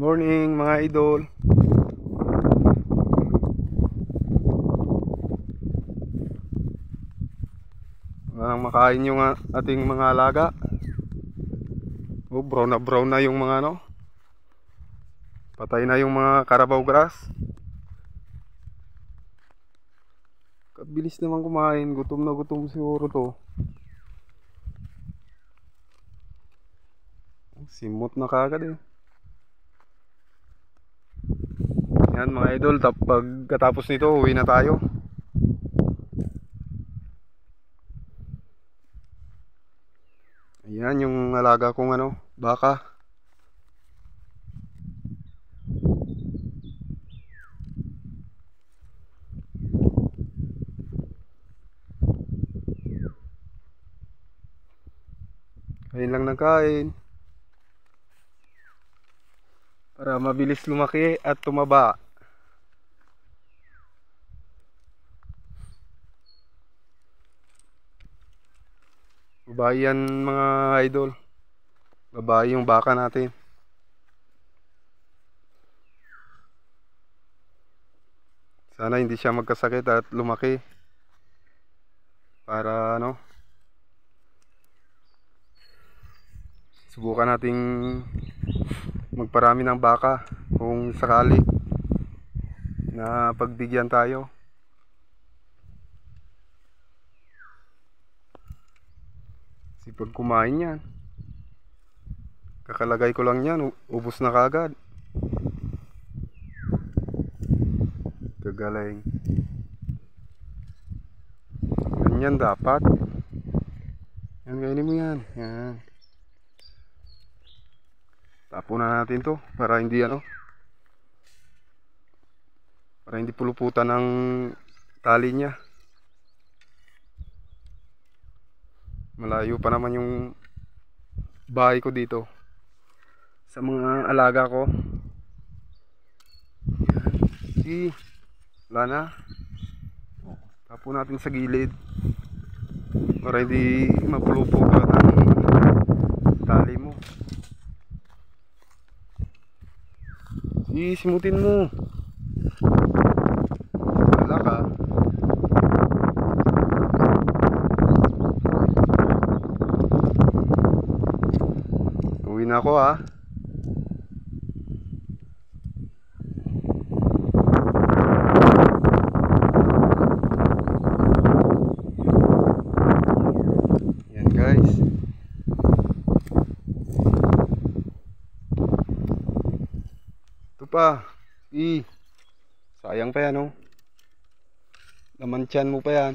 Morning mga idol. Makain yung ating mga alaga. Brown na yung mga patay na yung mga Carabao grass. Kabilis naman kumain. Gutom na gutom siguro to. Simot na kagad eh. Yan mga idol, pagkatapos nito uwi na tayo. Ayan yung alaga kong baka. Kain lang ng kain para mabilis lumaki at tumaba. Babae yan mga idol. Babae yung baka natin. Sana hindi siya magkasakit at lumaki. Para subukan nating magparami ng baka kung sakali na pagbigyan tayo. Sipag kumain yan. Kakalagay ko lang yan, ubos na kagad. Kagaling. Ganyan dapat. Yan, kainin mo yan. Yan. Tapon na natin to para hindi para hindi puluputan ng tali niya. Malayo pa naman yung bahay ko dito sa mga alaga ko. Yan. Wala na. Tapon natin sa gilid para hindi mapuluputan ang tali mo. Simutin mo. Wala ka. Uwi na ako ha. Yan guys. Pa, sayang pa yan laman tiyan mo pa yan.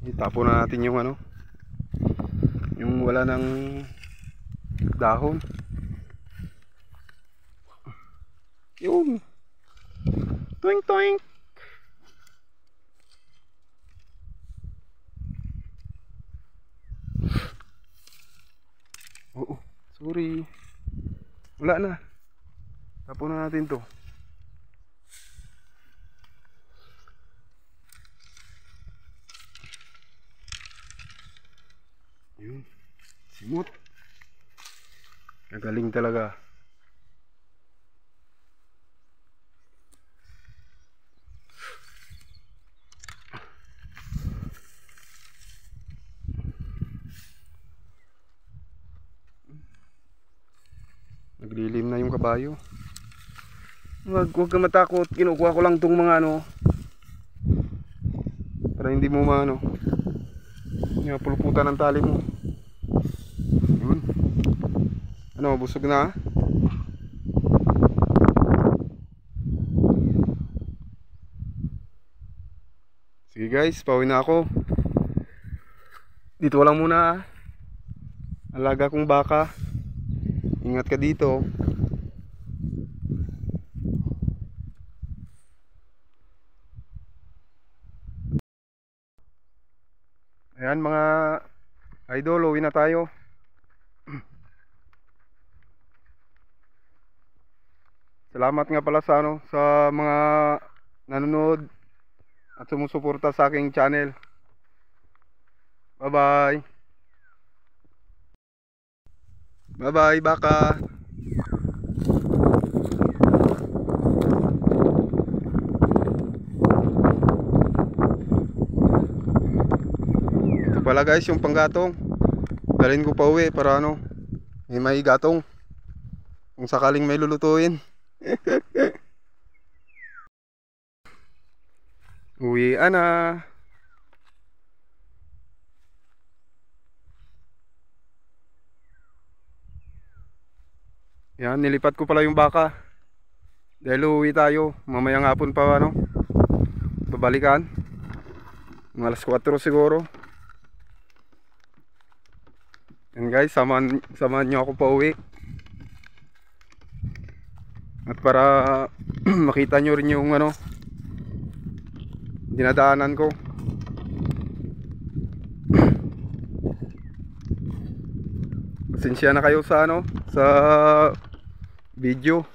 Itapon na natin yung yung wala ng dahon. Yun, toink toink. Oo, sorry, wala na. Tapon na natin to. Yun. Simot. Nagaling talaga. Naglilim na yung kabayo. Huwag ka matakot. Kinukuha ko lang tong mga para hindi mo puluputan ng tali mo. Yun. Busog na. Sige guys, pauwi na ako. Dito lang muna. Alaga kong baka. Ingat ka dito. Ayan mga idol, uwi na tayo. Salamat nga pala sa mga nanonood at sumusuporta sa aking channel. Bye bye. Bye bye baka. pala guys yung panggatong. Dalhin ko pa uwi para ano, may gatong. Kung sakaling may lulutuin. Uwian na. Yan, nilipat ko pala yung baka. Dahil uuwi tayo. Mamayang hapon pa ano, babalikan. Mga alas 4 siguro. Yan guys, samahan nyo ako pa uwi. At para makita nyo rin yung ano, dinadaanan ko. Pasensya na kayo sa ano, sa video.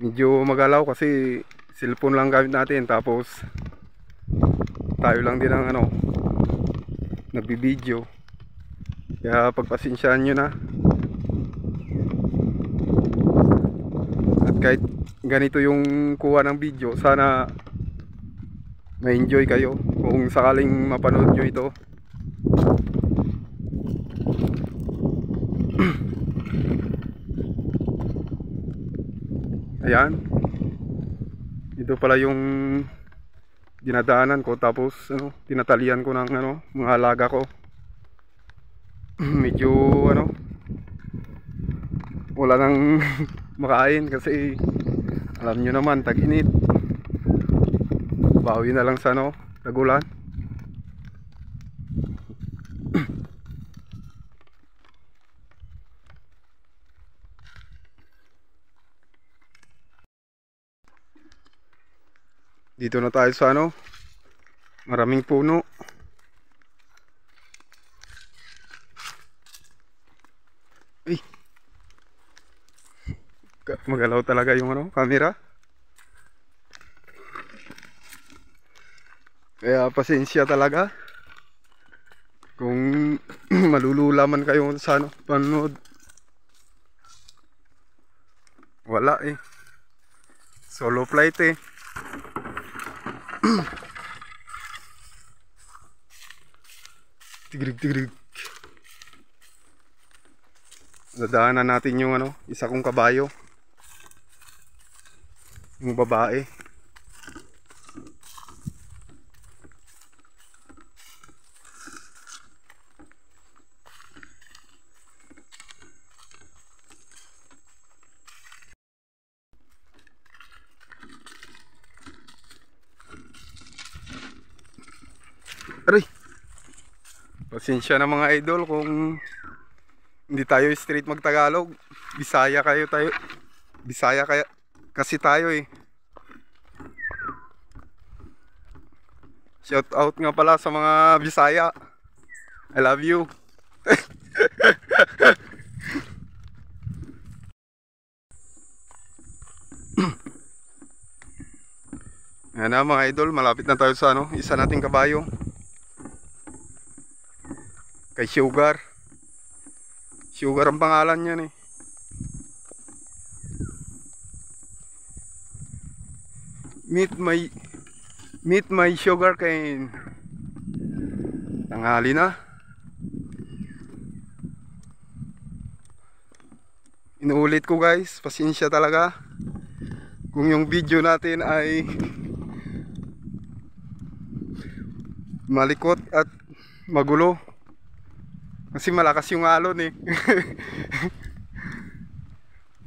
Medyo magalaw kasi cellphone lang gamit natin, tapos tayo lang din ang ano, nagbibideo. Kaya pagpasensyaan nyo na. At kahit ganito yung kuha ng video, sana ma-enjoy kayo kung sakaling mapanood nyo ito. Ayan, ito pala yung dinadaanan ko, tapos ano, tinatalian ko ng ano, mga alaga ko. Medyo ano, wala nang makain kasi alam nyo naman, tag-init. Bawi na lang sa ano, tagulan. Dito na tayo sa ano, maraming puno. Ay, magalaw talaga yung ano, camera. Kaya pasensya talaga kung malulula man kayo sa ano, panood. Wala eh, solo flight eh. Tigrig. Dadaanan natin yung ano, isa kong kabayo, yung babae. Aray, pasensya na mga idol kung hindi tayo straight magtagalog. Bisaya tayo. Bisaya kaya kasi tayo eh. Shout out nga pala sa mga Bisaya. I love you. Yan na mga idol, malapit na tayo sa ano, isa nating kabayo. Kay Sugar. Sugar ang pangalan niyan eh. Meet my sugar cane. Tanghali na. Inuulit ko guys, pasensya talaga kung yung video natin ay malikot at magulo. Kasi malakas yung alon eh.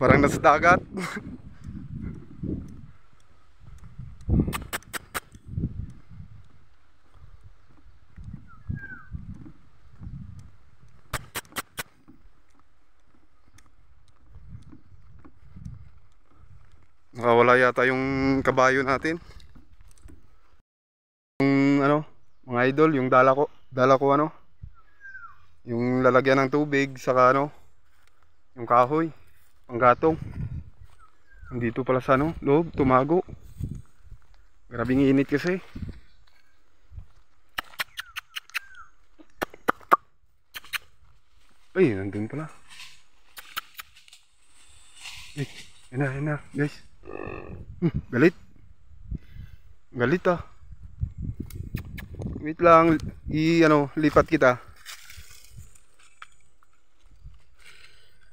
Parang nasa dagat. Nakawala yata yung kabayo natin. Yung ano, mga idol, yung dala ko ano, yung lalagyan ng tubig, saka ano, yung kahoy, panggatong. Nandito pala sa ano, loob, tumago. Grabing init kasi. Ay, nandun pala. Eh, yan na, guys. Galit ah. Wait lang, lipat kita.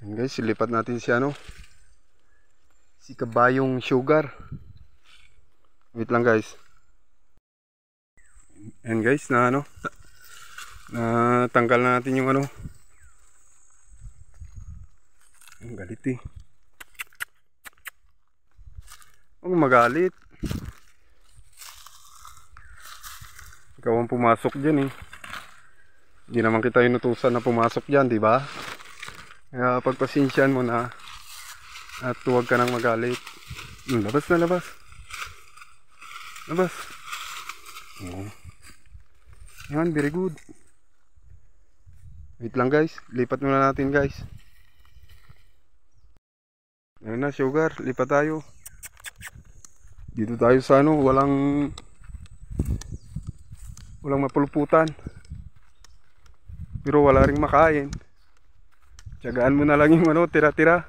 Ayan guys, lipat natin si kabayong Sugar. Wait lang guys. Ayan guys, na tanggal na natin yung ang galit eh. Huwag magalit. Ikaw ang pumasok dyan eh. Hindi naman kita inutusan na pumasok dyan, di ba? Kaya pagpasensyahan mo na at huwag ka nang magalit. Labas na, labas. Labas. Oh. Yan, very good. Wait lang guys, lipat muna natin guys. Ayan na, Sugar, lipat tayo. Dito tayo sa walang mapuluputan. Pero wala ring makain. Tiyagaan mo na lang yung tira-tira.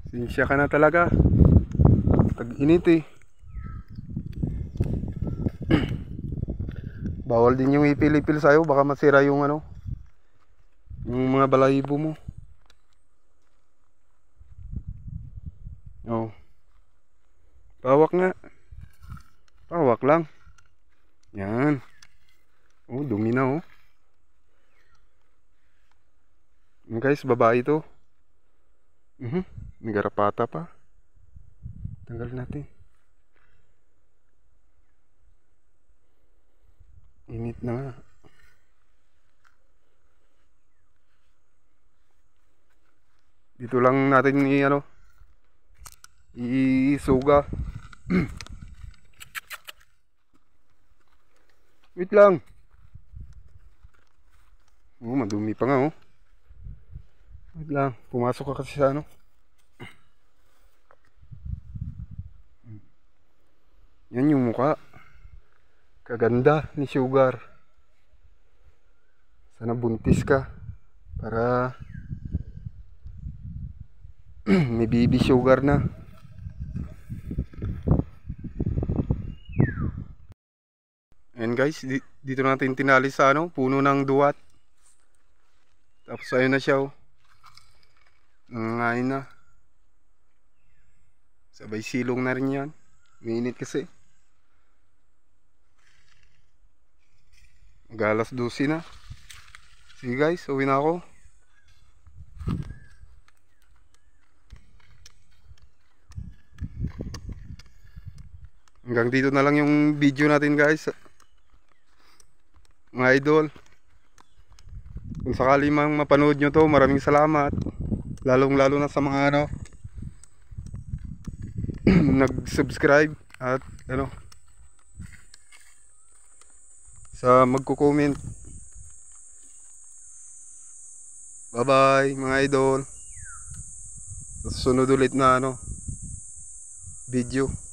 Sinsya ka na talaga. Tag-init eh. Bawal din yung ipil-ipil sa'yo, baka masira yung yung mga balahibo mo. Oh. Pawak nga. Pawak lang. Yan. Oh, dumi na oh. Guys, babae ito. May garapata pa. Tanggal natin. Init na nga. Dito lang natin isuga. Wait lang. Oh, madumi pa nga oh. Wait lang, pumasok ka kasi sa Yan yung mukha. Kaganda ni Sugar. Sana buntis ka para may baby Sugar na. Ayan guys, dito natin tinali sa puno ng duwat. Tapos ayun na siya oh. Nangangain na. Sabay silong na rin yan. Mainit kasi. Mag-alas 12 na. Sige guys, uwi na ako. Hanggang dito na lang yung video natin guys. Mga idol, kung sakali mang mapanood nyo to, maraming salamat. Lalong lalo na sa mga nag-subscribe at sa magko-comment. Bye bye mga idol. Sa susunod ulit na video.